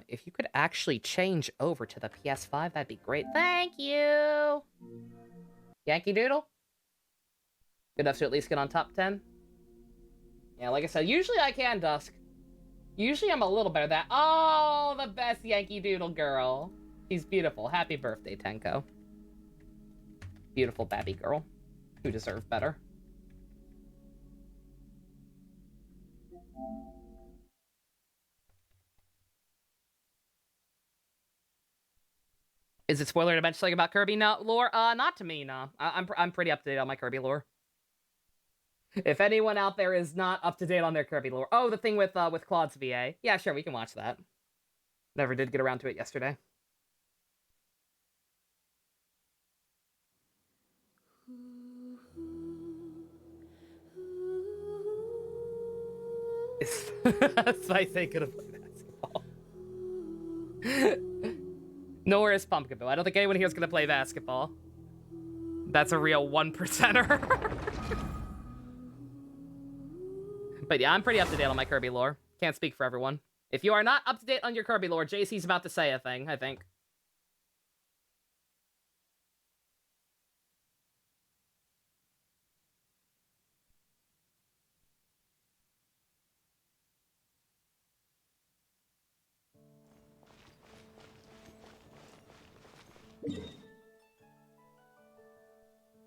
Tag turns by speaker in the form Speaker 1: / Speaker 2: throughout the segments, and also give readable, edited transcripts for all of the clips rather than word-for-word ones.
Speaker 1: If you could actually change over to the PS5, that'd be great. Thank you! Yankee Doodle? Good enough to at least get on top 10? Yeah, like I said, usually I can, Dusk. Usually I'm a little better at that. Oh, the best Yankee Doodle girl. She's beautiful. Happy birthday, Tenko. Beautiful Babby girl. Who deserve better. Is it spoiler to mention something about Kirby lore? Not to me, no. I'm pretty up to date on my Kirby lore. If anyone out there is not up to date on their Kirby lore, oh, the thing with Claude's VA, yeah, sure, we can watch that. Never did get around to it yesterday. That's my thinking of basketball. Nor is Pumpkinville. I don't think anyone here is gonna play basketball. That's a real 1%er. But yeah, I'm pretty up to date on my Kirby lore. Can't speak for everyone. If you are not up to date on your Kirby lore, JC's about to say a thing, I think.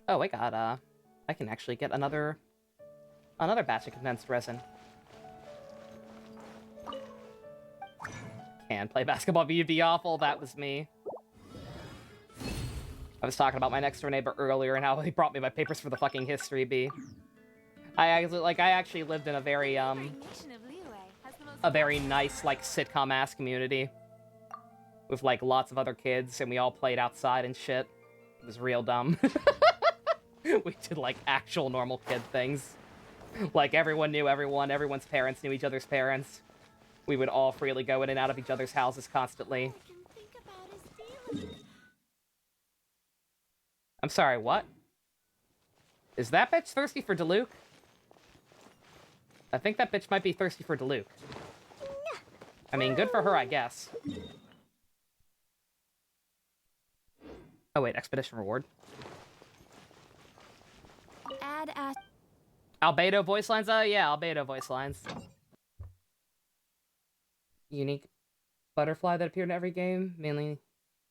Speaker 1: Oh, I can actually get another batch of condensed resin. Can play basketball, but you'd be awful. That was me. I was talking about my next door neighbor earlier and how he brought me my papers for the fucking history bee. I actually lived in a very nice like sitcom-ass community with like lots of other kids, and we all played outside and shit. It was real dumb. We did like actual normal kid things. Like everyone knew everyone, everyone's parents knew each other's parents. We would all freely go in and out of each other's houses constantly. I'm sorry, what? Is that bitch thirsty for Diluc? I think that bitch might be thirsty for Diluc. I mean, good for her, I guess. Oh wait, expedition reward.
Speaker 2: Add
Speaker 1: Albedo voice lines? Oh yeah, Albedo voice lines. Unique butterfly that appeared in every game, mainly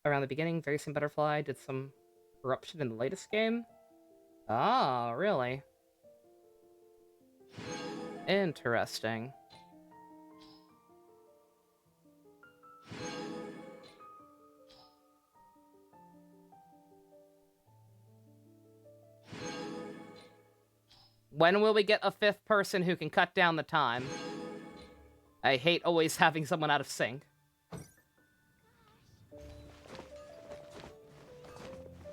Speaker 1: around the beginning. Very same butterfly did some corruption in the latest game. Oh, really? Interesting. When will we get a fifth person who can cut down the time? I hate always having someone out of sync.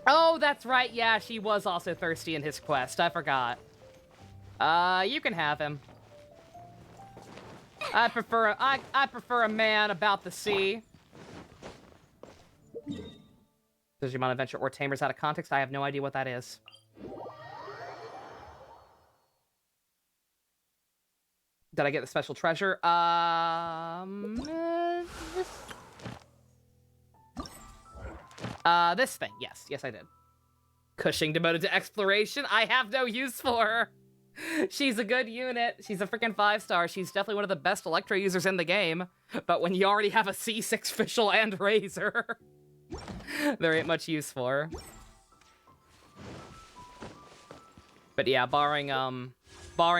Speaker 1: Oh, that's right. Yeah, she was also thirsty in his quest. I forgot. You can have him. I prefer a man about the sea. Digimon Adventure or Tamers out of context? I have no idea what that is. Did I get the special treasure? This thing. Yes, I did. Cushing demoted to exploration. I have no use for her. She's a good unit. She's a freaking 5-star. She's definitely one of the best Electro users in the game. But when you already have a C6 Fischl and Razor, there ain't much use for her. But yeah, barring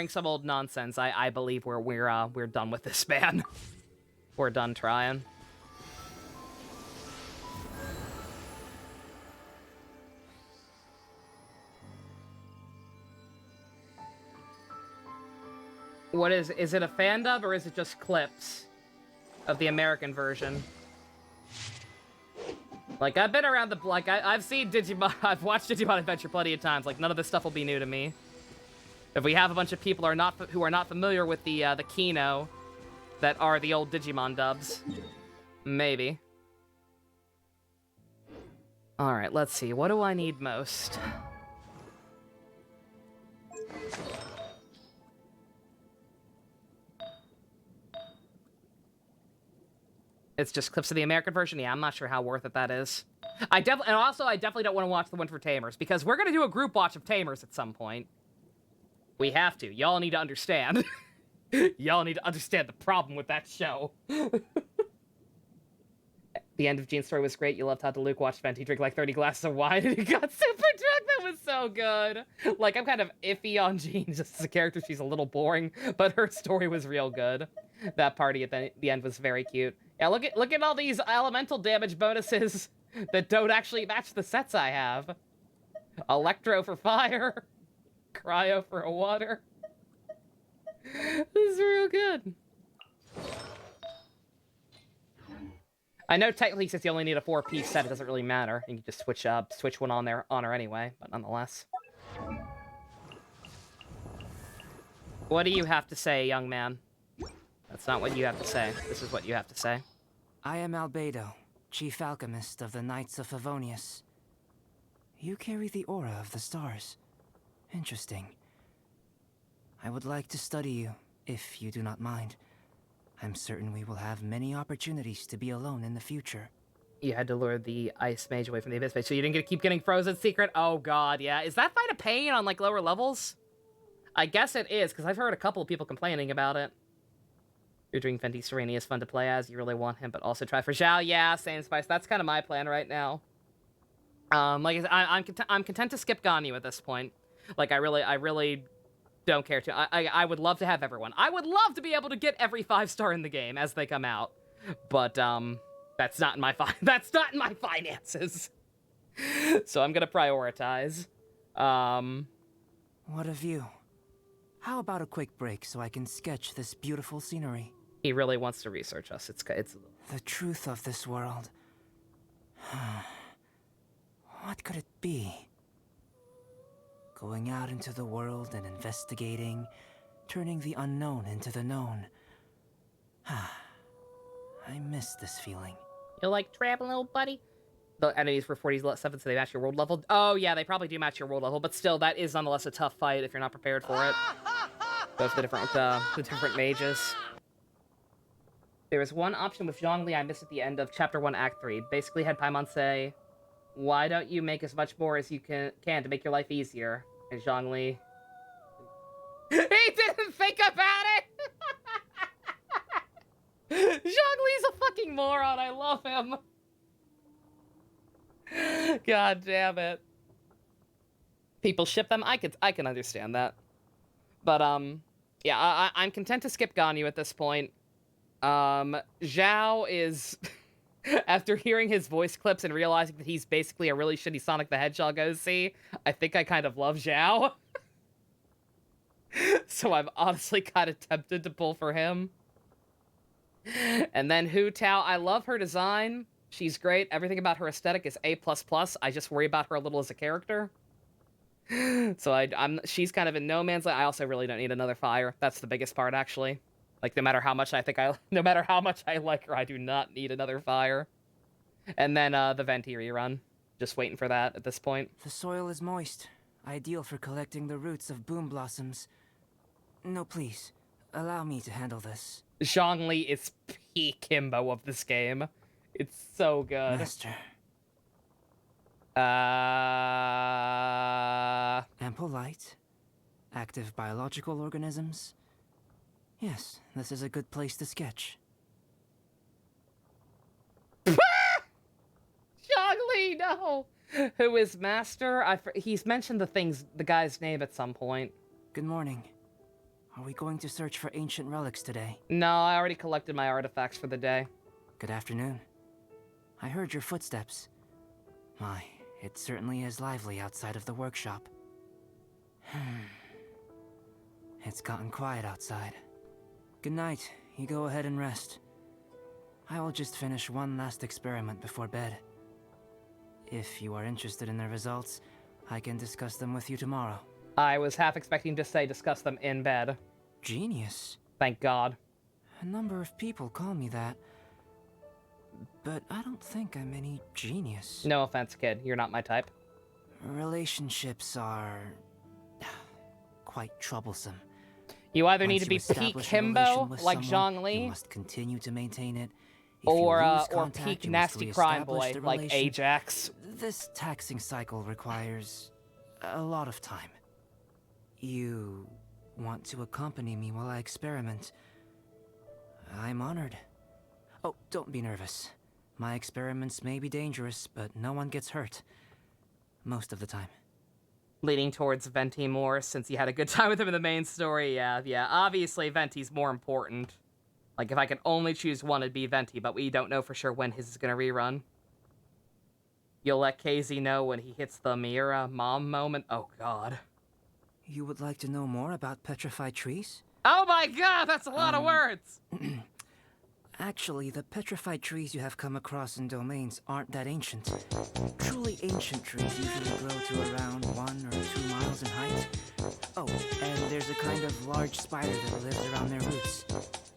Speaker 1: some old nonsense, I believe we're done with this man. We're done trying. What is it a fan dub or is it just clips of the American version? Like, I've been around the block. I've seen Digimon. I've watched Digimon Adventure plenty of times. Like, none of this stuff will be new to me. If we have a bunch of people who are not familiar with the Kino that are the old Digimon dubs, maybe. All right, let's see. What do I need most? It's just clips of the American version. Yeah, I'm not sure how worth it that is. I definitely don't want to watch the one for Tamers, because we're gonna do a group watch of Tamers at some point. We have to. Y'all need to understand. Y'all need to understand the problem with that show. The end of Jean's story was great. You loved how Luke watched Fenty drink like 30 glasses of wine and he got super drunk. That was so good. Like, I'm kind of iffy on Jean just as a character. She's a little boring, but her story was real good. That party at the end was very cute. Yeah, look at all these elemental damage bonuses that don't actually match the sets I have. Electro for fire. Cryo for water. This is real good. I know technically since you only need a 4-piece set, it doesn't really matter. You can just switch one on her anyway, but nonetheless. What do you have to say, young man? That's not what you have to say. This is what you have to say.
Speaker 2: I am Albedo, chief alchemist of the Knights of Favonius. You carry the aura of the stars. Interesting. I would like to study you, if you do not mind. I'm certain we will have many opportunities to be alone in the future.
Speaker 1: You had to lure the ice mage away from the abyss mage, so you didn't keep getting frozen secret? Oh god, yeah. Is that fight a pain on, like, lower levels? I guess it is, because I've heard a couple of people complaining about it. You're doing Fenty Sereni is fun to play as. You really want him, but also try for Zhao. Yeah, same Spice. That's kind of my plan right now. Like I said, I'm content to skip Ganyu at this point. Like, I really don't care to. I would love to have everyone. I would love to be able to get every 5-star in the game as they come out. But, that's not in my finances. So I'm gonna prioritize.
Speaker 2: What a view. How about a quick break so I can sketch this beautiful scenery?
Speaker 1: He really wants to research us. It's
Speaker 2: The truth of this world. What could it be? Going out into the world and investigating, turning the unknown into the known. I miss this feeling.
Speaker 1: You like traveling, little buddy? The enemies were 47, so they match your world level. Oh, yeah, they probably do match your world level, but still, that is nonetheless a tough fight if you're not prepared for it. Both the different mages. There was one option with Zhongli I missed at the end of Chapter 1, Act 3. Basically had Paimon say, why don't you make as much more as you can to make your life easier? And Zhongli... he didn't think about it! Zhongli's a fucking moron, I love him. God damn it. People ship them? I can understand that. But, yeah, I'm content to skip Ganyu at this point. Zhao is... After hearing his voice clips and realizing that he's basically a really shitty Sonic the Hedgehog OC, I think I kind of love Zhao. So I'm honestly kind of tempted to pull for him. And then Hu Tao, I love her design. She's great. Everything about her aesthetic is A++. I just worry about her a little as a character. So she's kind of in no man's land. I also really don't need another fire. That's the biggest part, actually. Like, no matter how much I like her, I do not need another fire. And then, the Venti rerun. Just waiting for that at this point.
Speaker 2: The soil is moist, ideal for collecting the roots of boom blossoms. No, please. Allow me to handle this.
Speaker 1: Zhongli is peak himbo of this game. It's so good.
Speaker 2: Master. Ample light. Active biological organisms. Yes, this is a good place to sketch.
Speaker 1: Zhongli, no! Who is Master? He's mentioned the guy's name at some point.
Speaker 2: Good morning. Are we going to search for ancient relics today?
Speaker 1: No, I already collected my artifacts for the day.
Speaker 2: Good afternoon. I heard your footsteps. My, it certainly is lively outside of the workshop. It's gotten quiet outside. Good night. You go ahead and rest. I will just finish one last experiment before bed. If you are interested in the results, I can discuss them with you tomorrow.
Speaker 1: I was half expecting to say discuss them in bed.
Speaker 2: Genius.
Speaker 1: Thank God.
Speaker 2: A number of people call me that. But I don't think I'm any genius.
Speaker 1: No offense, kid. You're not my type.
Speaker 2: Relationships are... quite troublesome.
Speaker 1: You either need to be peak himbo, like Zhongli.
Speaker 2: You must continue to maintain it,
Speaker 1: Or
Speaker 2: contact,
Speaker 1: peak
Speaker 2: you
Speaker 1: nasty
Speaker 2: must
Speaker 1: crime
Speaker 2: reestablish
Speaker 1: boy,
Speaker 2: the
Speaker 1: like
Speaker 2: relation.
Speaker 1: Ajax.
Speaker 2: This taxing cycle requires a lot of time. You want to accompany me while I experiment? I'm honored. Oh, don't be nervous. My experiments may be dangerous, but no one gets hurt. Most of the time.
Speaker 1: Leaning towards Venti more since you had a good time with him in the main story. Yeah. Obviously, Venti's more important. Like, if I could only choose one, it'd be Venti, but we don't know for sure when his is gonna rerun. You'll let KZ know when he hits the Mira mom moment? Oh, God.
Speaker 2: You would like to know more about petrified trees?
Speaker 1: Oh my God, that's a lot of words!
Speaker 2: Actually, the petrified trees you have come across in domains aren't that ancient. Truly ancient trees usually grow to around 1 or 2 miles in height. Oh, and there's a kind of large spider that lives around their roots.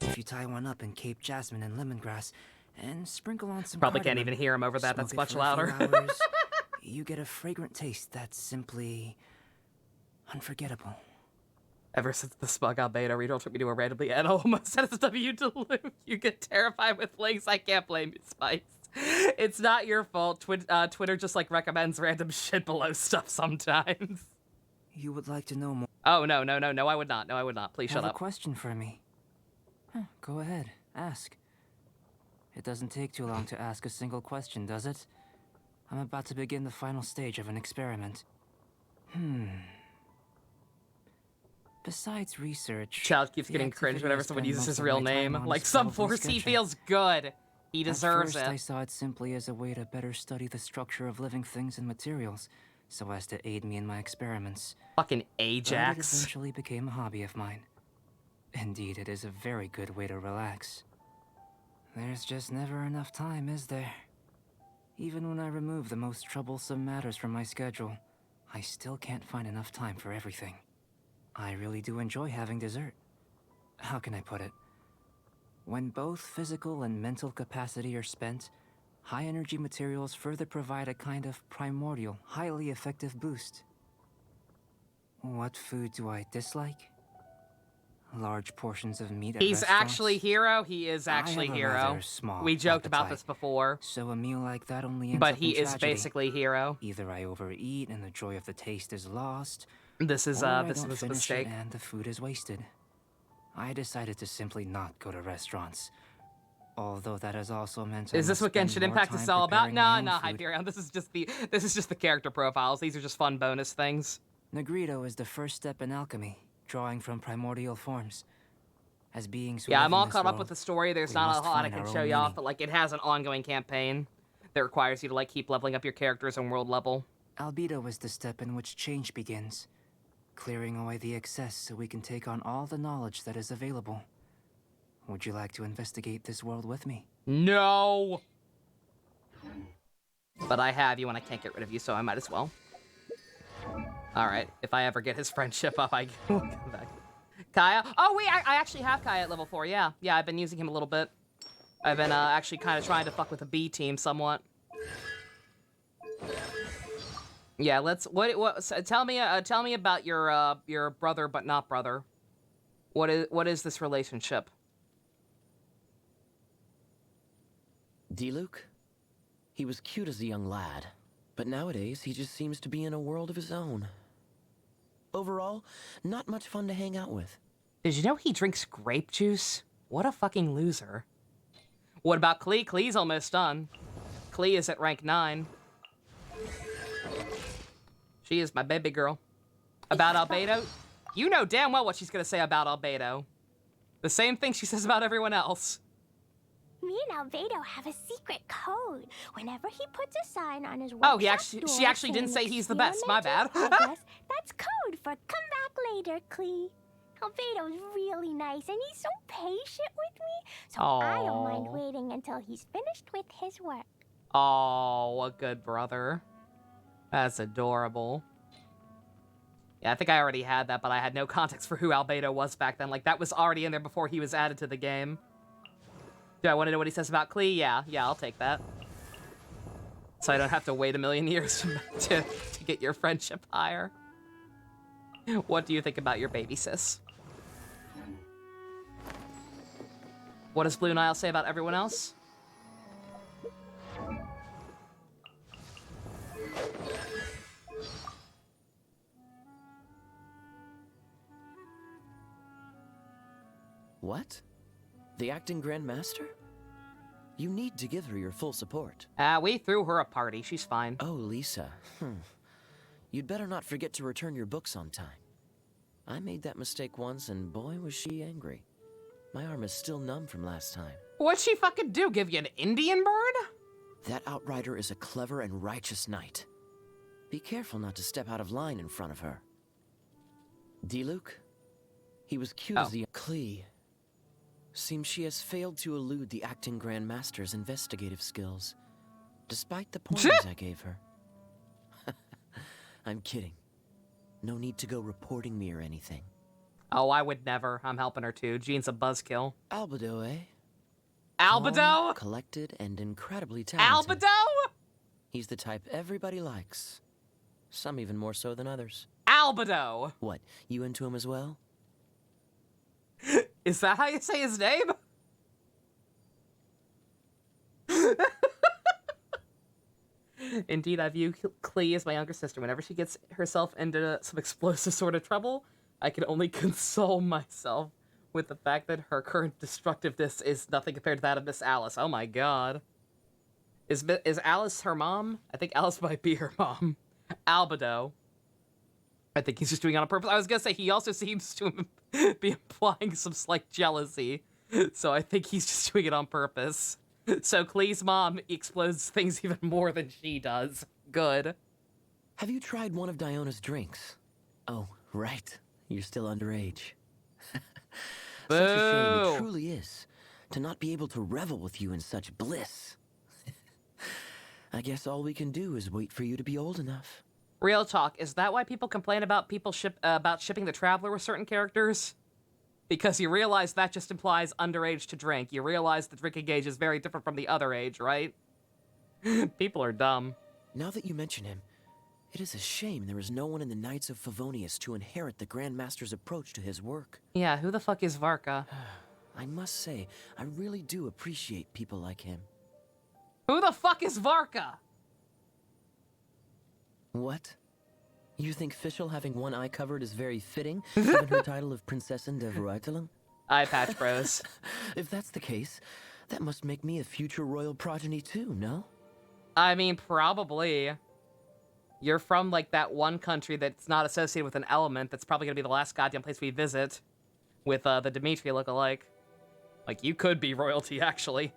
Speaker 2: If you tie one up in Cape Jasmine and lemongrass, and sprinkle on some
Speaker 1: Probably can't
Speaker 2: cardamom,
Speaker 1: even hear him over that,
Speaker 2: smoke
Speaker 1: that's
Speaker 2: it
Speaker 1: much
Speaker 2: for a few
Speaker 1: louder.
Speaker 2: hours, you get a fragrant taste that's simply unforgettable.
Speaker 1: Ever since the Smug Albedo reader took me to a randomly NLMO SW to Luke, you get terrified with links. I can't blame you, Spice. It's not your fault. Twitter just like recommends random shit below stuff sometimes.
Speaker 2: You would like to know more?
Speaker 1: Oh, no, I would not. No, I would not. Please shut
Speaker 2: Have
Speaker 1: up.
Speaker 2: a question for me? Go ahead, ask. It doesn't take too long to ask a single question, does it? I'm about to begin the final stage of an experiment. Besides research...
Speaker 1: Child keeps
Speaker 2: the
Speaker 1: getting cringe
Speaker 2: activity
Speaker 1: whenever
Speaker 2: I
Speaker 1: someone
Speaker 2: spend
Speaker 1: uses
Speaker 2: most
Speaker 1: his
Speaker 2: of
Speaker 1: real
Speaker 2: my time
Speaker 1: name.
Speaker 2: on
Speaker 1: Like,
Speaker 2: is
Speaker 1: some
Speaker 2: probably
Speaker 1: force he
Speaker 2: sketching.
Speaker 1: feels good. He deserves
Speaker 2: At first,
Speaker 1: it.
Speaker 2: I saw it simply as a way to better study the structure of living things and materials, so as to aid me in my experiments.
Speaker 1: Fucking
Speaker 2: But it
Speaker 1: Ajax.
Speaker 2: eventually became a hobby of mine. Indeed, it is a very good way to relax. There's just never enough time, is there? Even when I remove the most troublesome matters from my schedule, I still can't find enough time for everything. I really do enjoy having dessert. How can I put it? When both physical and mental capacity are spent, high-energy materials further provide a kind of primordial, highly effective boost. What food do I dislike? Large portions of meat at
Speaker 1: He's
Speaker 2: restaurants.
Speaker 1: actually Hero. He is actually
Speaker 2: I have a
Speaker 1: Hero.
Speaker 2: rather small
Speaker 1: We joked about
Speaker 2: appetite,
Speaker 1: this before.
Speaker 2: so a meal like that only ends
Speaker 1: But
Speaker 2: up
Speaker 1: he
Speaker 2: in
Speaker 1: is
Speaker 2: tragedy.
Speaker 1: basically Hero.
Speaker 2: Either I overeat and the joy of the taste is lost,
Speaker 1: This
Speaker 2: or I
Speaker 1: was
Speaker 2: don't
Speaker 1: a
Speaker 2: finish
Speaker 1: mistake.
Speaker 2: it and the food is wasted. I decided to simply not go to restaurants. Although that has also meant
Speaker 1: Is this what Genshin Impact is all about?
Speaker 2: Nah,
Speaker 1: Nah, Hyperion. This is just the character profiles. These are just fun bonus things.
Speaker 2: Negrito is the first step in alchemy, drawing from primordial forms. As beings who
Speaker 1: Yeah,
Speaker 2: live
Speaker 1: I'm
Speaker 2: in
Speaker 1: all
Speaker 2: this
Speaker 1: caught up
Speaker 2: world,
Speaker 1: with the story. There's
Speaker 2: we
Speaker 1: not a
Speaker 2: must
Speaker 1: lot I
Speaker 2: find
Speaker 1: can
Speaker 2: our
Speaker 1: show
Speaker 2: own
Speaker 1: you off,
Speaker 2: meaning.
Speaker 1: but like it has an ongoing campaign that requires you to like keep leveling up your characters on world level.
Speaker 2: Albedo is the step in which change begins, clearing away the excess so we can take on all the knowledge that is available. Would you like to investigate this world with me?
Speaker 1: No! But I have you and I can't get rid of you, so I might as well. Alright, if I ever get his friendship up, I will come back. Kaya? Oh, wait, I actually have Kaya at level 4, yeah. Yeah, I've been using him a little bit. I've been actually kind of trying to fuck with the B team somewhat. Yeah, let's... So tell me about your brother but not brother. What is this relationship?
Speaker 3: D-Luke? He was cute as a young lad, but nowadays he just seems to be in a world of his own. Overall, not much fun to hang out with.
Speaker 1: Did you know he drinks grape juice? What a fucking loser. What about Klee? Klee's almost done. Klee is at rank 9. She is my baby girl. About Albedo? You know damn well what she's gonna say about Albedo. The same thing she says about everyone else.
Speaker 4: Me and Albedo have a secret code. Whenever he puts a sign on his
Speaker 1: Oh,
Speaker 4: workshop
Speaker 1: she
Speaker 4: door
Speaker 1: actually didn't say
Speaker 4: saying
Speaker 1: he's the best. My bad.
Speaker 4: experimental progress, that's code for come back later, Klee. Albedo's really nice, and he's so patient with me, so I don't mind
Speaker 1: Aw.
Speaker 4: waiting until he's finished with his work.
Speaker 1: Oh, a good brother. That's adorable. Yeah, I think I already had that, but I had no context for who Albedo was back then. Like, that was already in there before he was added to the game. Do I want to know what he says about Klee? Yeah, I'll take that. So I don't have to wait a million years to get your friendship higher. What do you think about your baby sis? What does Blue Nile say about everyone else?
Speaker 3: What? The acting Grand Master? You need to give her your full support.
Speaker 1: We threw her a party. She's fine.
Speaker 3: Oh, Lisa. You'd better not forget to return your books on time. I made that mistake once, and boy, was she angry. My arm is still numb from last time.
Speaker 1: What'd she fucking do? Give you an Indian bird?
Speaker 3: That outrider is a clever and righteous knight. Be careful not to step out of line in front of her. Diluc? He was cute as the Klee. Seems she has failed to elude the acting Grand Master's investigative skills, despite the pointers I gave her. I'm kidding. No need to go reporting me or anything.
Speaker 1: Oh, I would never. I'm helping her too. Jean's a buzzkill.
Speaker 3: Albedo, eh?
Speaker 1: Albedo?
Speaker 3: Calm, collected, and incredibly talented.
Speaker 1: Albedo?
Speaker 3: He's the type everybody likes. Some even more so than others.
Speaker 1: Albedo!
Speaker 3: What, you into him as well?
Speaker 1: Is that how you say his name? Indeed, I view Klee as my younger sister. Whenever she gets herself into some explosive sort of trouble, I can only console myself with the fact that her current destructiveness is nothing compared to that of Miss Alice. Oh my god. Is Alice her mom? I think Alice might be her mom. Albedo. I think he's just doing it on purpose. I was gonna say, he also seems to be implying some slight jealousy. So I think he's just doing it on purpose. So Klee's mom explodes things even more than she does. Good.
Speaker 3: Have you tried one of Diona's drinks? Oh, right. You're still underage. Such a shame it truly is, to not be able to revel with you in such bliss. I guess all we can do is wait for you to be old enough.
Speaker 1: Real talk, is that why people complain about about shipping the Traveler with certain characters? Because you realize that just implies underage to drink. You realize the drinking age is very different from the other age, right? People are dumb.
Speaker 3: Now that you mention him, it is a shame there is no one in the Knights of Favonius to inherit the Grand Master's approach to his work.
Speaker 1: Yeah, who the fuck is Varka?
Speaker 3: I must say, I really do appreciate people like him.
Speaker 1: Who the fuck is Varka?
Speaker 3: What? You think Fischl having one eye covered is very fitting, given her title of Princessin der Verwaltung?
Speaker 1: Eye patch bros.
Speaker 3: If that's the case, that must make me a future royal progeny too, no?
Speaker 1: I mean, probably. You're from, like, that one country that's not associated with an element that's probably gonna be the last goddamn place we visit with, the Dimitri look-alike. Like, you could be royalty, actually.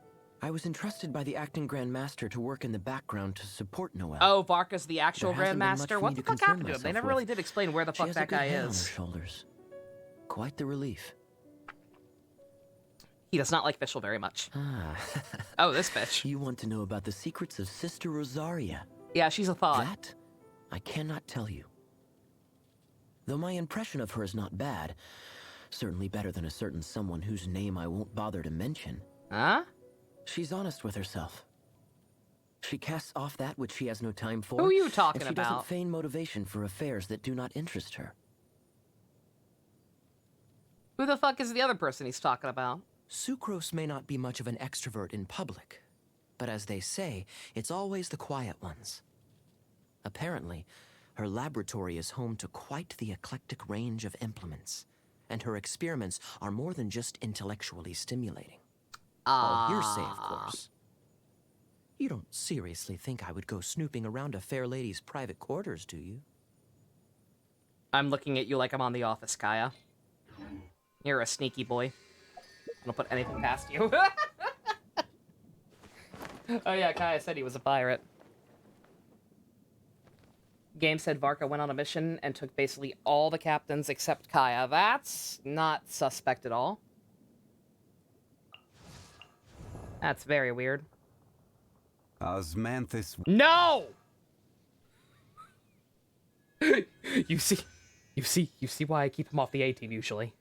Speaker 3: I was entrusted by the acting Grand Master to work in the background to support Noelle.
Speaker 1: Oh, Varka's the actual
Speaker 3: There hasn't
Speaker 1: Grand
Speaker 3: been much
Speaker 1: Master?
Speaker 3: for
Speaker 1: What
Speaker 3: me
Speaker 1: the
Speaker 3: to
Speaker 1: fuck
Speaker 3: concern
Speaker 1: happened to him? They
Speaker 3: myself
Speaker 1: never
Speaker 3: with.
Speaker 1: really did explain where the
Speaker 3: She
Speaker 1: fuck
Speaker 3: has
Speaker 1: that
Speaker 3: a good
Speaker 1: guy
Speaker 3: head on her
Speaker 1: is.
Speaker 3: shoulders. Quite the relief.
Speaker 1: He does not like Fischl very much.
Speaker 3: Ah.
Speaker 1: Oh, this bitch.
Speaker 3: You want to know about the secrets of Sister Rosaria?
Speaker 1: Yeah, she's a thought.
Speaker 3: That, I cannot tell you. Though my impression of her is not bad, certainly better than a certain someone whose name I won't bother to mention.
Speaker 1: Huh?
Speaker 3: She's honest with herself. She casts off that which she has no time for.
Speaker 1: Who are you talking
Speaker 3: and she
Speaker 1: about?
Speaker 3: doesn't feign motivation for affairs that do not interest her.
Speaker 1: Who the fuck is the other person he's talking about?
Speaker 3: Sucrose may not be much of an extrovert in public, but as they say, it's always the quiet ones. Apparently, her laboratory is home to quite the eclectic range of implements, and her experiments are more than just intellectually stimulating. All hearsay, of course. You don't seriously think I would go snooping around a fair lady's private quarters, do you?
Speaker 1: I'm looking at you like I'm on The Office, Kaya. You're a sneaky boy. I don't put anything past you. Oh yeah, Kaya said he was a pirate. Game said Varka went on a mission and took basically all the captains except Kaya. That's not suspect at all. That's very weird.
Speaker 5: Osmanthus.
Speaker 1: No! You see why I keep him off the A-team usually.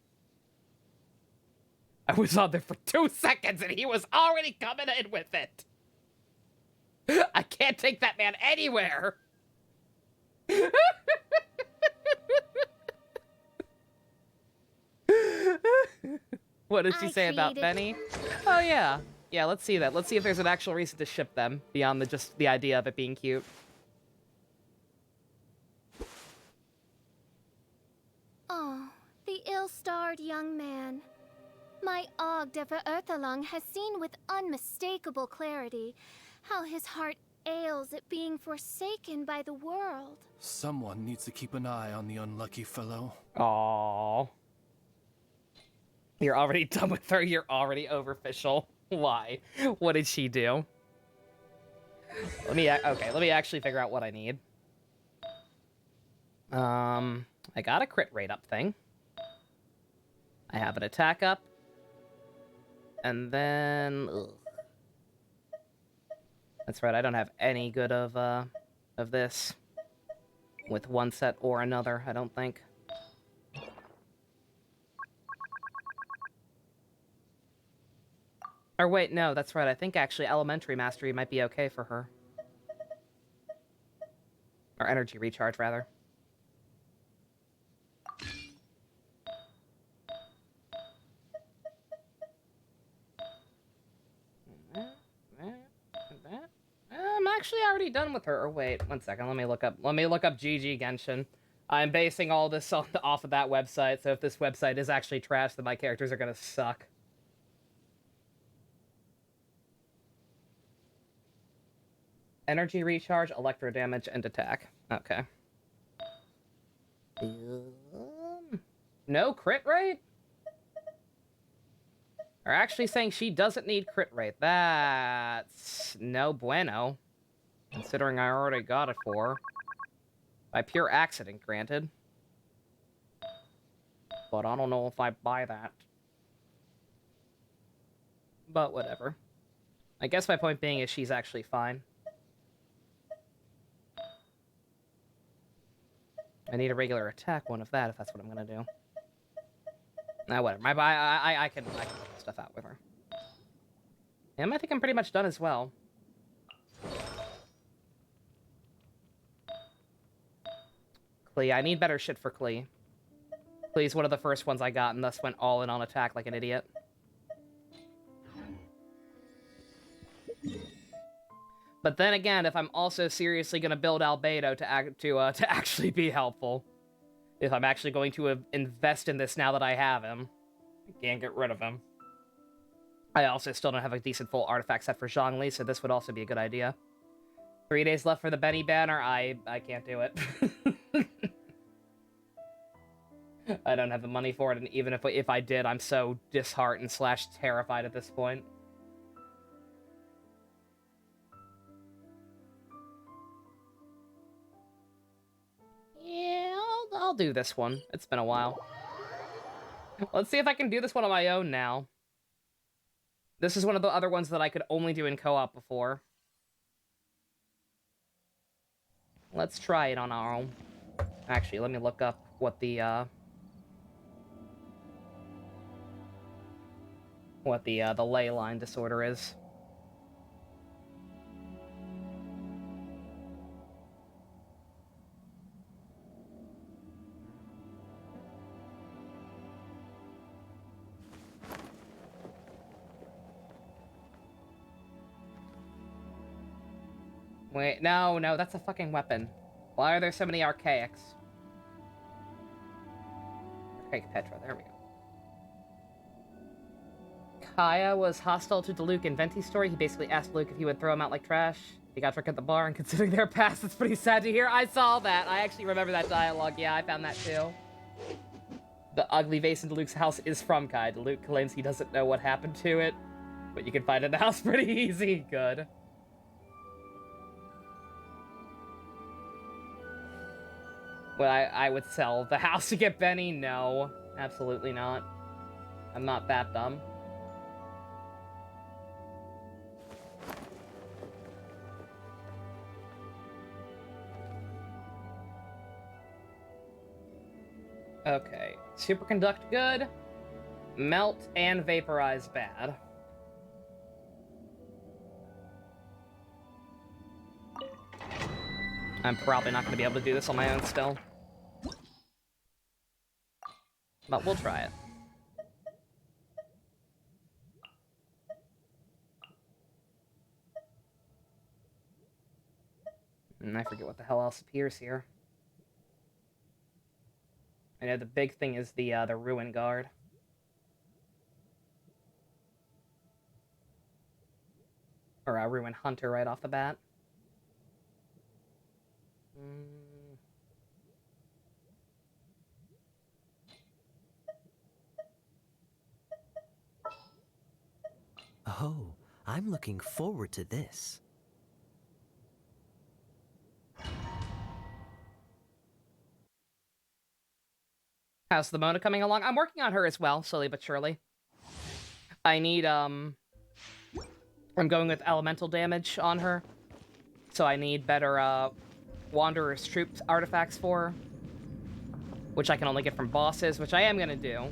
Speaker 1: I was on there for 2 seconds and he was already coming in with it. I can't take that man anywhere. What did she say about Benny? Oh yeah. Yeah, let's see that. Let's see if there's an actual reason to ship them beyond just the idea of it being cute.
Speaker 4: Oh, the ill-starred young man.
Speaker 5: My Ogdever Earthalung has seen with unmistakable clarity how his heart ails at being forsaken by the world.
Speaker 6: Someone needs to keep an eye on the unlucky fellow.
Speaker 1: Aww. You're already done with her. You're already overficial. Why? What did she do? Let me actually figure out what I need. I got a crit rate up thing. I have an attack up. And then... Ugh. That's right, I don't have any good of this. With one set or another, I don't think. Or wait, no, that's right. I think actually Elementary Mastery might be okay for her. Or Energy Recharge, rather. I'm actually already done with her. Or wait, one second. Let me look up GG Genshin. I'm basing all this off of that website, so if this website is actually trash, then my characters are gonna suck. Energy recharge, electro damage, and attack. Okay. No crit rate? They're actually saying she doesn't need crit rate. That's no bueno. Considering I already got it for her. By pure accident, granted. But I don't know if I buy that. But whatever. I guess my point being is she's actually fine. I need a regular attack one of that, if that's what I'm gonna do. Nah, whatever. I can work stuff out with her. And I think I'm pretty much done as well. Klee, I need better shit for Klee. Klee's one of the first ones I got, and thus went all in on attack like an idiot. But then again, if I'm also seriously going to build Albedo to actually be helpful, if I'm actually going to invest in this now that I have him, I can't get rid of him. I also still don't have a decent full artifact set for Zhongli, so this would also be a good idea. 3 days left for the Benny banner. I can't do it. I don't have the money for it, and even if I did, I'm so disheartened / terrified at this point. Yeah, I'll do this one. It's been a while. Let's see if I can do this one on my own now. This is one of the other ones that I could only do in co-op before. Let's try it on our own. Actually, let me look up what the ley line disorder is. Wait, no, that's a fucking weapon. Why are there so many archaics? Archaic Petra, there we go. Kaya was hostile to Luke in Venti's story. He basically asked Luke if he would throw him out like trash. He got drunk at the bar, and considering their past, it's pretty sad to hear. I saw that. I actually remember that dialogue. Yeah, I found that too. The ugly vase in Luke's house is from Kai. Luke claims he doesn't know what happened to it, but you can find it in the house pretty easy. Good. Would I would sell the house to get Benny? No, absolutely not. I'm not that dumb. Okay, superconduct good, melt and vaporize bad. I'm probably not going to be able to do this on my own still. But we'll try it. And I forget what the hell else appears here. I know the big thing is the Ruin Guard. Or ruin Hunter right off the bat. Mm.
Speaker 3: Oh, I'm looking forward to this.
Speaker 1: How's the Mona coming along? I'm working on her as well, slowly but surely. I need, I'm going with elemental damage on her. So I need better, Wanderer's Troops artifacts for her. Which I can only get from bosses, which I am gonna do.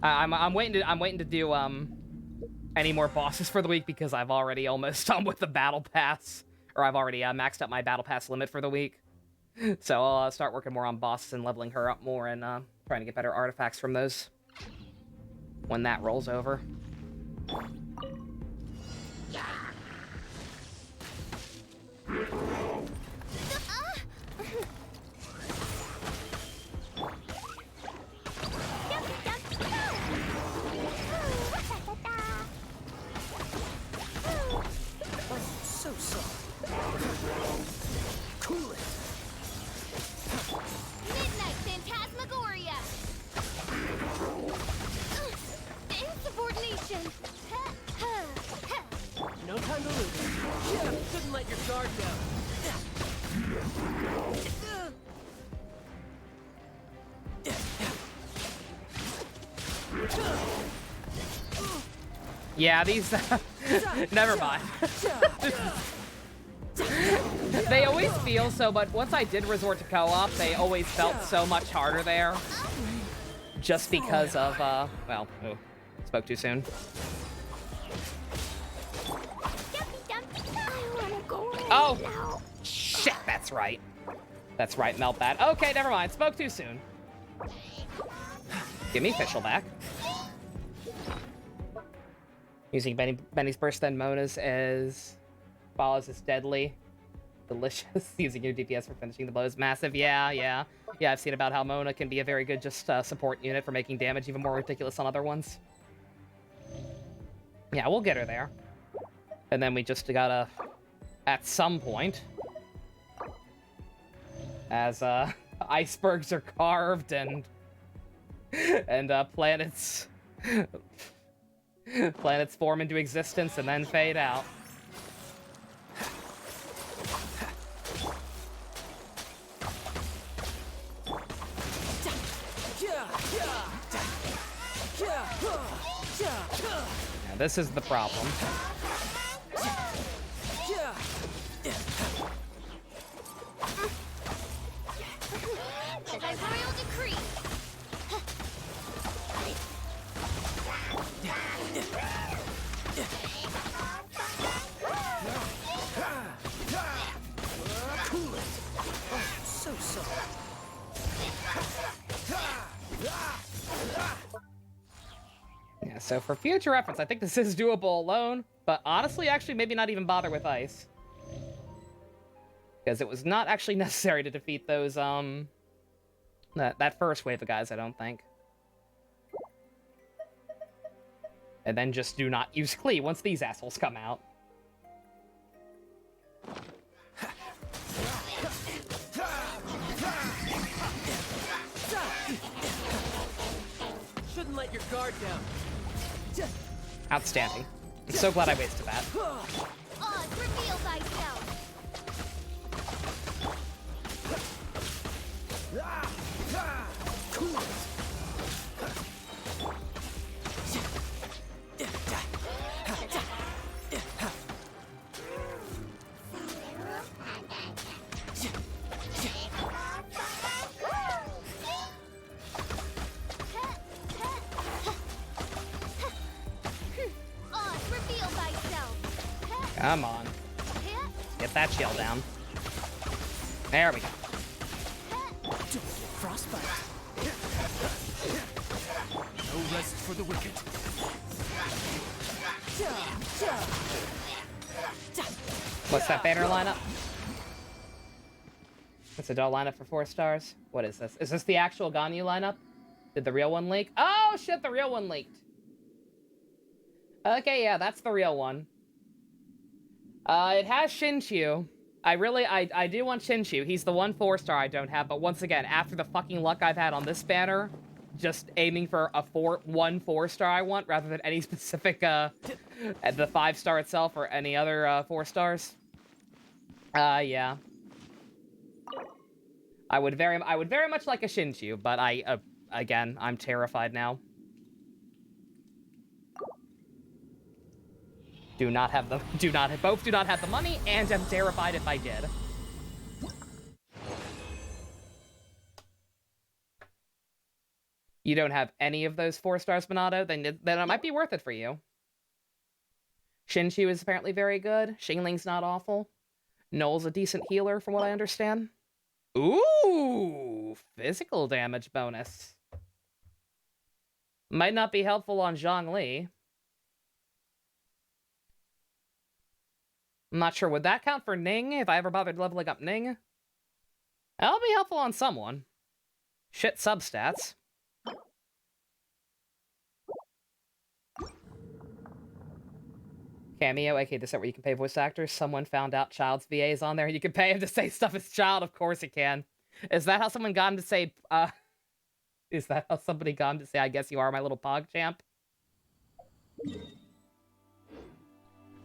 Speaker 1: I'm waiting to do, any more bosses for the week because I've already almost done with the battle pass. Or I've already, maxed out my battle pass limit for the week. So I'll start working more on bosses and leveling her up more and, trying to get better artifacts from those when that rolls over.
Speaker 3: So sorry. Cool it.
Speaker 5: Midnight Phantasmagoria! Insubordination!
Speaker 3: No time to lose. Yeah, shouldn't let your guard down.
Speaker 1: Yeah, these... Never mind. They always feel so, but once I did resort to co-op, they always felt so much harder there. Just because of, well, oh, spoke too soon. Oh! Shit, that's right. That's right, melt that. Okay, never mind. Spoke too soon. Give me Fischl back. Using Benny's Burst then Mona's as follows as deadly. Delicious. Using your DPS for finishing the blows. Massive. Yeah, yeah. Yeah, I've seen about how Mona can be a very good just support unit for making damage even more ridiculous on other ones. Yeah, we'll get her there. And then we just gotta, at some point, as icebergs are carved and planets planets form into existence and then fade out. Now, this is the problem.
Speaker 5: By royal decree!
Speaker 3: So sorry.
Speaker 1: Yeah, so for future reference, I think this is doable alone, but honestly, actually, maybe not even bother with ice. Because it was not actually necessary to defeat those, that first wave of guys, I don't think. And then just do not use Klee once these assholes come out.
Speaker 3: Shouldn't let your guard down.
Speaker 1: Outstanding. I'm so glad I wasted that.
Speaker 5: Oz, reveal thyself! Oz, reveal thyself!
Speaker 1: Come on. Get that shield down. There we go.
Speaker 3: Frostbite.
Speaker 6: No rest for the wicked.
Speaker 1: What's that banner lineup? It's a dull lineup for 4 stars. What is this? Is this the actual Ganyu lineup? Did the real one leak? Oh, shit, the real one leaked. Okay, yeah, that's the real one. It has Shinchu. I do want Shinchu. He's the one 4-star I don't have, but once again, after the fucking luck I've had on this banner, just aiming for a 4-star I want, rather than any specific, the 5-star itself or any other, 4 stars. Yeah. I would very much like a Shinchu, but again, I'm terrified now. Both do not have the money, and I'm terrified if I did. You don't have any of those 4 stars, Minato? Then it might be worth it for you. Shinchu is apparently very good. Xingling's not awful. Null's a decent healer, from what I understand. Ooh! Physical damage bonus. Might not be helpful on Zhongli. I'm not sure. Would that count for Ning, if I ever bothered leveling up Ning? That'll be helpful on someone. Shit substats. Cameo, aka the set where you can pay voice actors. Someone found out Child's VA is on there. You can pay him to say stuff as Child. Of course he can. Is that how someone got him to say, is that how somebody got him to say, I guess you are my little pog champ?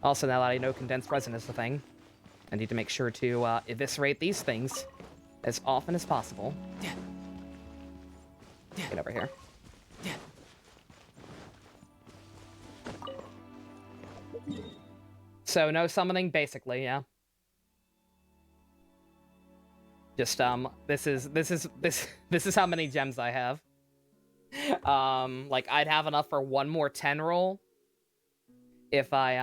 Speaker 1: Also, now that I know condensed resin is the thing, I need to make sure to eviscerate these things as often as possible. Get over here. So no summoning, basically, yeah. Just this is how many gems I have. Like I'd have enough for one more 10 roll if I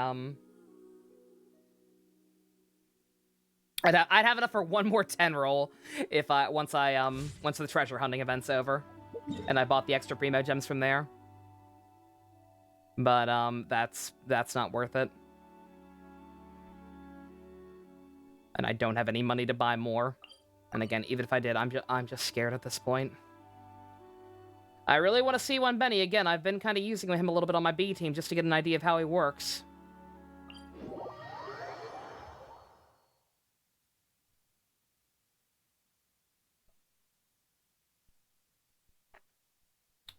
Speaker 1: I'd have enough for one more 10 roll if once the treasure hunting event's over and I bought the extra primo gems from there. But that's not worth it. And I don't have any money to buy more. And again, even if I did, I'm just scared at this point. I really want to see one Benny again. I've been kind of using him a little bit on my B team just to get an idea of how he works.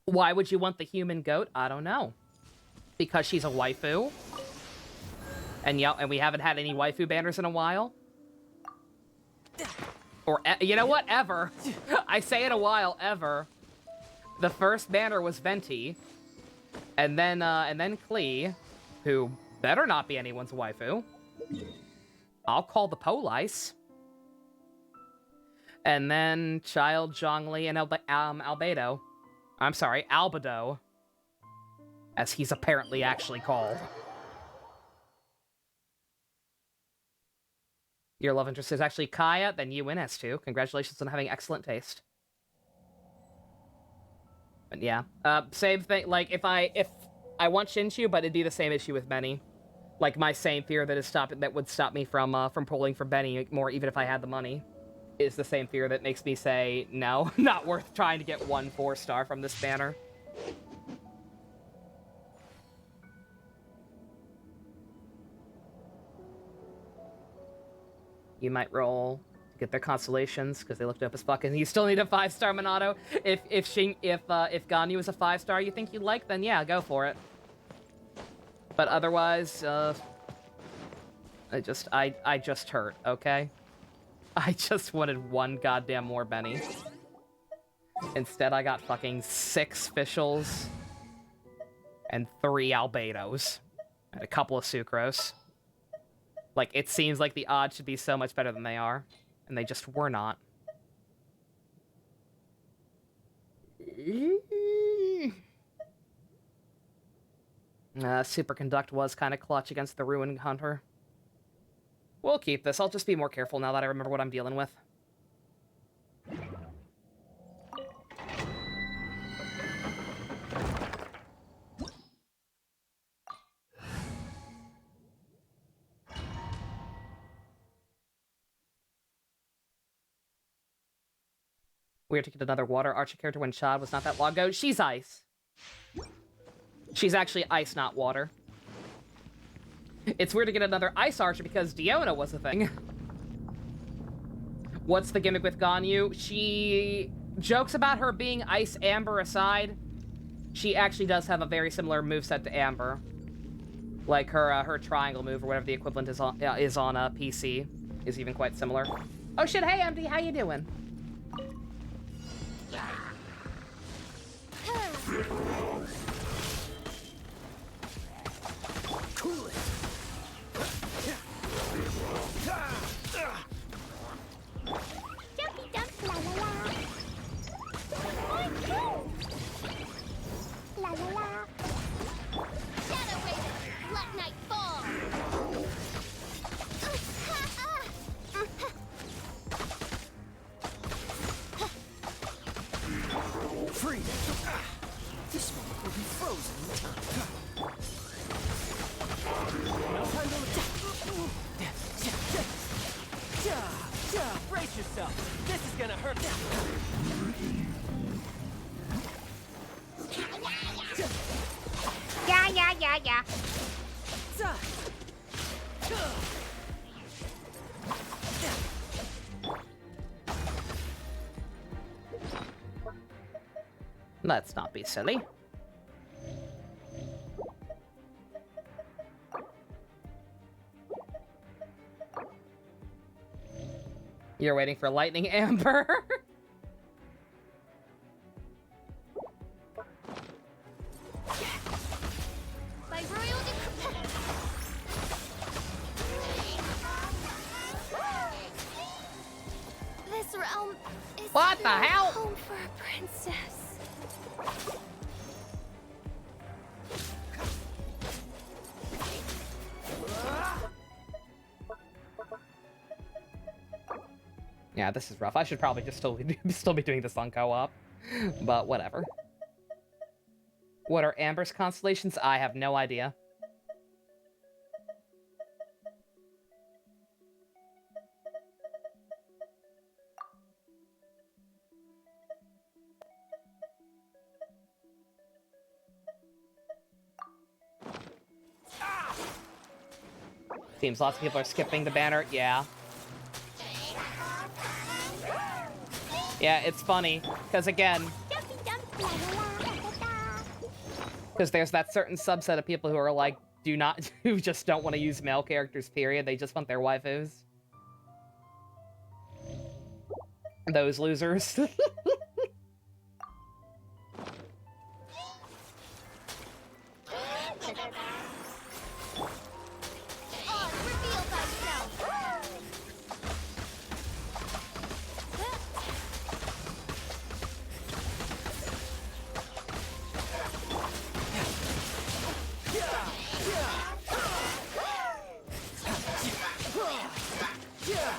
Speaker 1: Why would you want the human goat? I don't know. Because she's a waifu. And yeah, and we haven't had any waifu banners in a while. Or, you know what? Ever. I say in a while, ever. The first banner was Venti. And then Klee, who better not be anyone's waifu. I'll call the Police. And then Child, Zhongli, and Albedo. I'm sorry, Albedo. As he's apparently actually called. Your love interest is actually Kaya, then you win S2. Congratulations on having excellent taste. But yeah, same thing. Like if I want Shinchu, but it'd be the same issue with Benny. Like my same fear that would stop me from pulling for Benny more, even if I had the money, is the same fear that makes me say no, not worth trying to get 1 4-star from this banner. You might roll to get their constellations because they looked up as fuck, and you still need a 5-star Minato. If Ganyu is a 5-star you think you like, then yeah, go for it. But otherwise, I just hurt, okay? I just wanted 1 goddamn more Benny. Instead, I got fucking 6 Fischls and 3 Albedos and a couple of Sucros. Like, it seems like the odds should be so much better than they are, and they just were not. Superconduct was kind of clutch against the Ruin Hunter. We'll keep this. I'll just be more careful now that I remember what I'm dealing with. Weird to get another water archer character when Chad was not that long ago. She's ice. She's actually ice, not water. It's weird to get another Ice Archer because Diona was a thing. What's the gimmick with Ganyu? She jokes about her being Ice Amber aside. She actually does have a very similar moveset to Amber. Like her triangle move or whatever the equivalent is on PC is even quite similar. Oh shit! Hey MD, how you doing?
Speaker 2: Cool it.
Speaker 4: Jumpy jump, la la la. La la la.
Speaker 5: Shadow Raven, let night fall.
Speaker 2: Free. This one will be frozen in time. No time to attack. Brace yourself. This is gonna hurt.
Speaker 4: Yeah.
Speaker 1: Let's not be silly. You're waiting for Lightning Amber.
Speaker 5: By royal decree. This realm is
Speaker 1: What the
Speaker 5: no
Speaker 1: hell?
Speaker 5: home for a princess.
Speaker 1: Yeah, this is rough. I should probably just still be doing this on co-op, but whatever. What are Amber's constellations? I have no idea. Seems lots of people are skipping the banner. Yeah. Yeah, it's funny, because again,
Speaker 4: Jumpy jump, la la la.
Speaker 1: because there's that certain subset of people who are like, who just don't want to use male characters, period. They just want their waifus. Those losers.
Speaker 5: On, reveal thyself.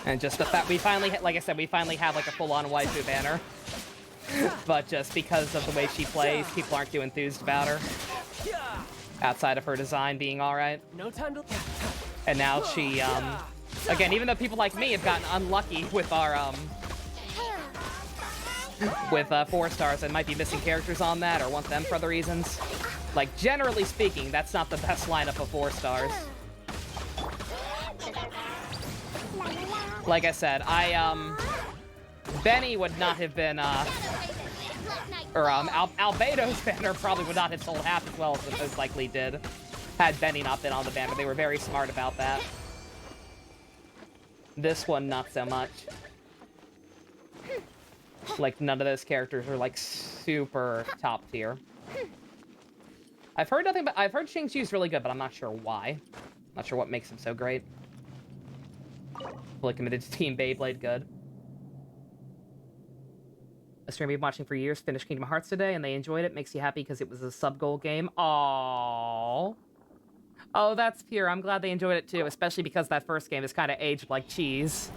Speaker 1: And just the fact we finally, like I said, we finally have like a full-on waifu banner. But just because of the way she plays, people aren't too enthused about her. Outside of her design being alright.
Speaker 2: No time to.
Speaker 1: And now she, again, even though people like me have gotten unlucky with our, with 4 stars and might be missing characters on that or want them for other reasons. Like, generally speaking, that's not the best lineup of 4 stars. Like I said, Benny would not have been, or, Albedo's banner probably would not have sold half as well as it most likely did, had Benny not been on the banner. They were very smart about that. This one, not so much. Like, none of those characters are, like, super top tier. I've heard nothing but, I've heard Xingqiu's really good, but I'm not sure why. Not sure what makes him so great. Fully committed to Team Beyblade, good. A stream I've been watching for years finished Kingdom Hearts today, and they enjoyed it. Makes you happy because it was a sub-goal game. Aww. Oh, that's pure. I'm glad they enjoyed it too, especially because that first game is kind of aged like cheese.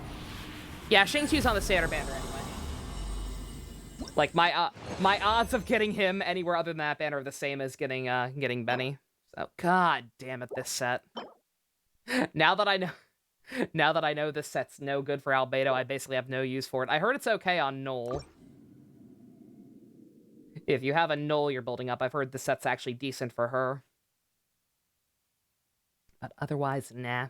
Speaker 1: Yeah, Xingqiu's on the standard banner anyway. Like, my odds of getting him anywhere other than that banner are the same as getting Benny. So, god damn it, this set. Now that I know this set's no good for Albedo, I basically have no use for it. I heard it's okay on Null. If you have a Null you're building up, I've heard this set's actually decent for her. But otherwise, nah.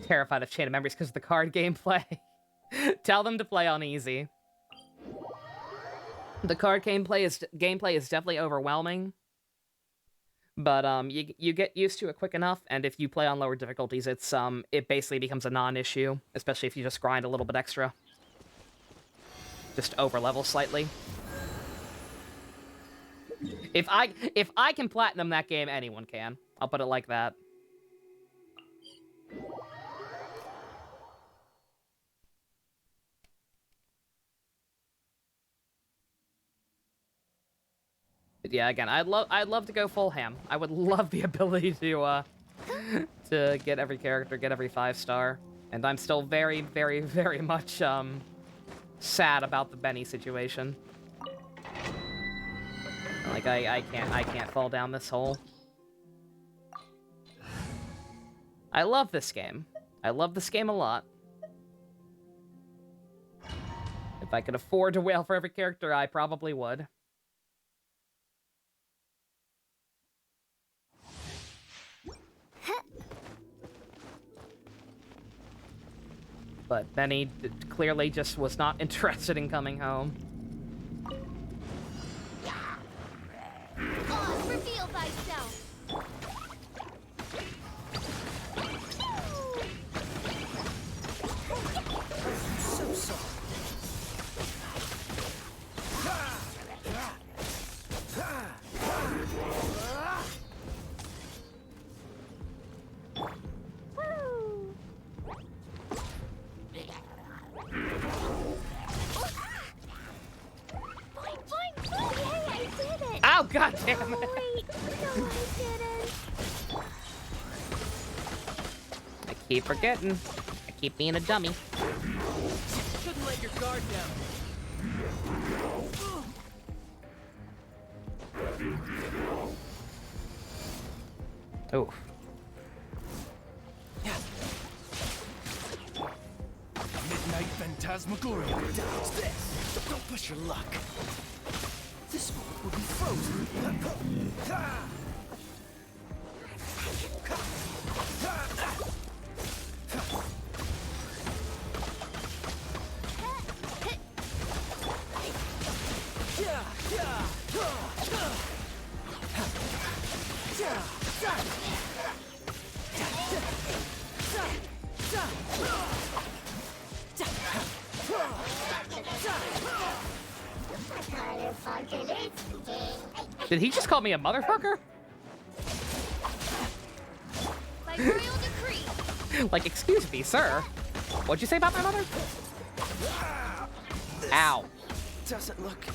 Speaker 1: Terrified of Chain of Memories because of the card gameplay. Tell them to play on easy. The card gameplay is definitely overwhelming. But you get used to it quick enough, and if you play on lower difficulties, it basically becomes a non-issue, especially if you just grind a little bit extra. Just overlevel slightly. If I can platinum that game, anyone can. I'll put it like that. But yeah, again, I'd love to go full ham. I would love the ability to to get every character, get every 5-star. And I'm still very, very, very much sad about the Benny situation. Like I can't fall down this hole. I love this game. I love this game a lot. If I could afford to wail for every character, I probably would. But Benny clearly just was not interested in coming home.
Speaker 5: On, reveal thyself.
Speaker 2: So sorry.
Speaker 4: Woo! Boing, boing, boing! Yay, I did it!
Speaker 1: Ow, god damn it!
Speaker 4: Oh, wait, no, I didn't.
Speaker 1: I keep forgetting. I keep being a dummy.
Speaker 2: Shouldn't let your guard down.
Speaker 1: Oh.
Speaker 6: Midnight Phantasmagoria.
Speaker 2: Dodge this. Don't push your luck. This one will be frozen.
Speaker 1: Did he just call me a motherfucker?
Speaker 5: By royal decree.
Speaker 1: Like, excuse me, sir. What'd you say about my mother? Ow.
Speaker 2: Doesn't look good.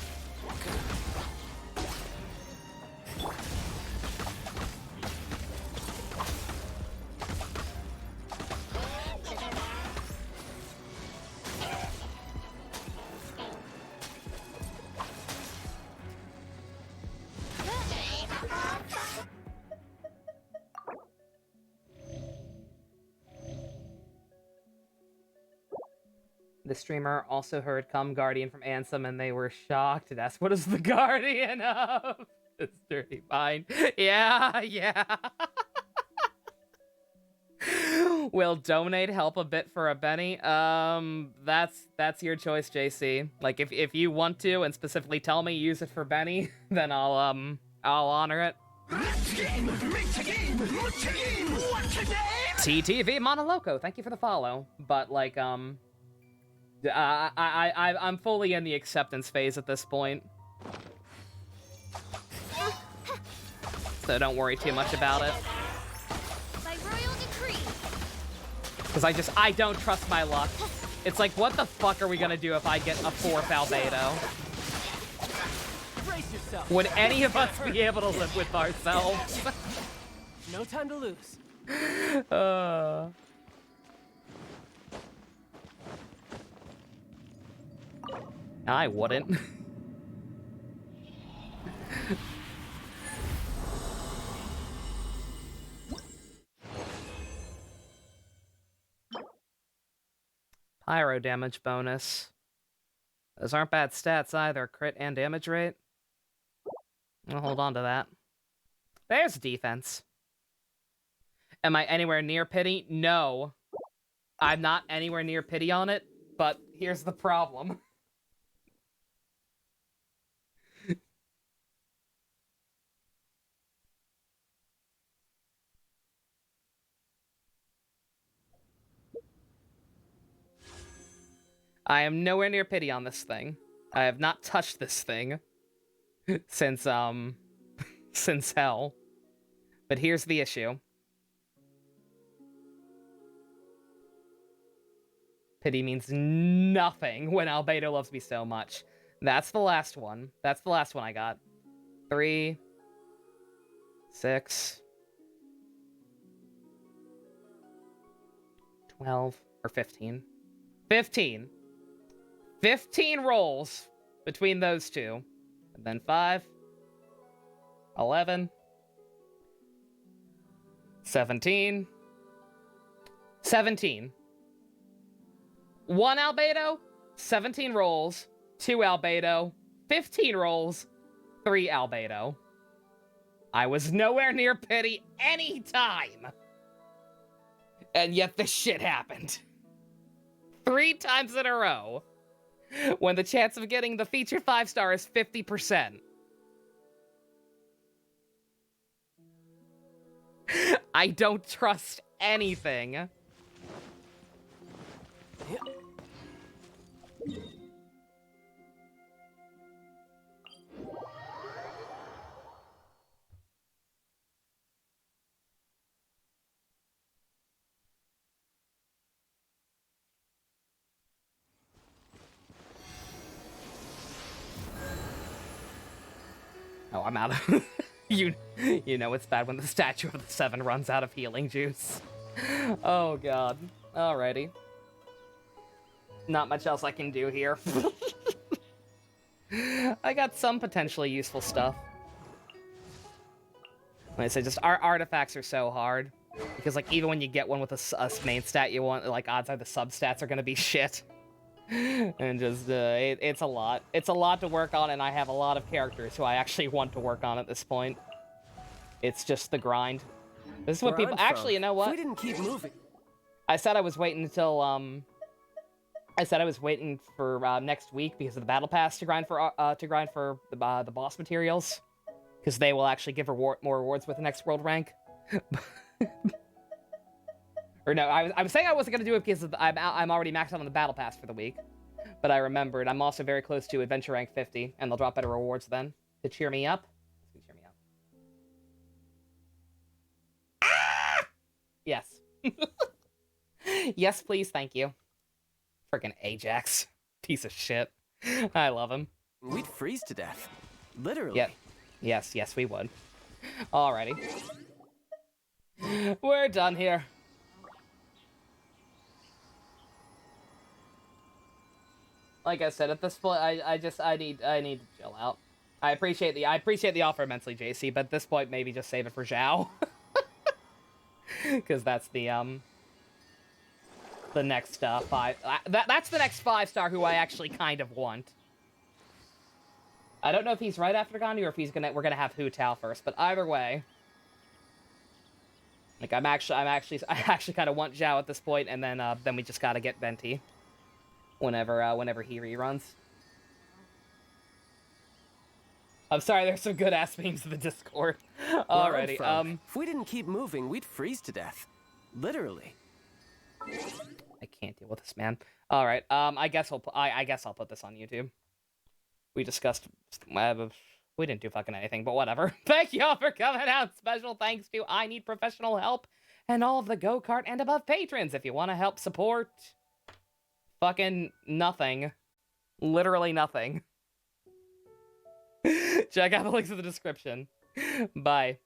Speaker 1: The streamer also heard Come Guardian from Ansem and they were shocked. That's what is the Guardian of? It's dirty mind. Yeah, yeah. Will donate help a bit for a Benny? That's your choice, JC. Like if you want to and specifically tell me use it for Benny, then I'll honor it. TTV Monoloco, thank you for the follow. But like I'm fully in the acceptance phase at this point. So don't worry too much about it.
Speaker 5: By royal decree.
Speaker 1: Because I don't trust my luck. It's like, what the fuck are we gonna do if I get a 4th albedo?
Speaker 2: Brace yourself.
Speaker 1: Would any of us be able to live with ourselves?
Speaker 2: No time to lose.
Speaker 1: I wouldn't. Pyro damage bonus. Those aren't bad stats either. Crit and damage rate. I'll hold on to that. There's defense. Am I anywhere near pity? No. I'm not anywhere near pity on it, but here's the problem. I am nowhere near pity on this thing. I have not touched this thing since since hell. But here's the issue. Pity means nothing when Albedo loves me so much. That's the last one. That's the last one I got. 3, 6, 12, or 15. 15. 15 rolls between those two. And then 5, 11, 17, 17. 1 Albedo, 17 rolls, 2 Albedo, 15 rolls, 3 Albedo. I was nowhere near pity any time. And yet this shit happened. 3 times in a row. When the chance of getting the featured 5-star is 50%. I don't trust anything. Oh, I'm out of... you know it's bad when the Statue of the Seven runs out of healing juice. Oh, God. Alrighty. Not much else I can do here. I got some potentially useful stuff. Like I said, just our artifacts are so hard. Because, like, even when you get one with a main stat you want, like, odds are the substats are gonna be shit. And just, it's a lot. It's a lot to work on, and I have a lot of characters who I actually want to work on at this point. It's just the grind. This is what people... Actually, you know what?
Speaker 7: We didn't keep moving.
Speaker 1: I said I was waiting until, I said I was waiting for, next week because of the battle pass to grind for the boss materials. Because they will actually give more rewards with the next world rank. Or no, I was saying I wasn't going to do it because I'm already maxed out on the battle pass for the week. But I remembered I'm also very close to adventure rank 50, and they'll drop better rewards then to cheer me up. Cheer me up. Ah! Yes. Yes, please, thank you. Freaking Ajax. Piece of shit. I love him.
Speaker 7: We'd freeze to death. Literally.
Speaker 1: Yeah. Yes, we would. Alrighty. We're done here. Like I said, at this point, I need to chill out. I appreciate the offer immensely, JC, but at this point, maybe just save it for Zhao. Because that's the next that's the next 5-star who I actually kind of want. I don't know if he's right after Gandhi or if we're gonna have Hu Tao first, but either way, like I actually kind of want Zhao at this point, and then we just gotta get Venti whenever he reruns. I'm sorry, there's some good ass memes in the Discord. Alrighty,
Speaker 7: if we didn't keep moving, we'd freeze to death. Literally.
Speaker 1: I can't deal with this, man. All right. I guess I'll put this on YouTube. We discussed. We didn't do fucking anything, but whatever. Thank y'all for coming out. Special thanks to I Need Professional Help and all of the go-kart and above patrons. If you want to help support fucking nothing, literally nothing, check out the links in the description. Bye.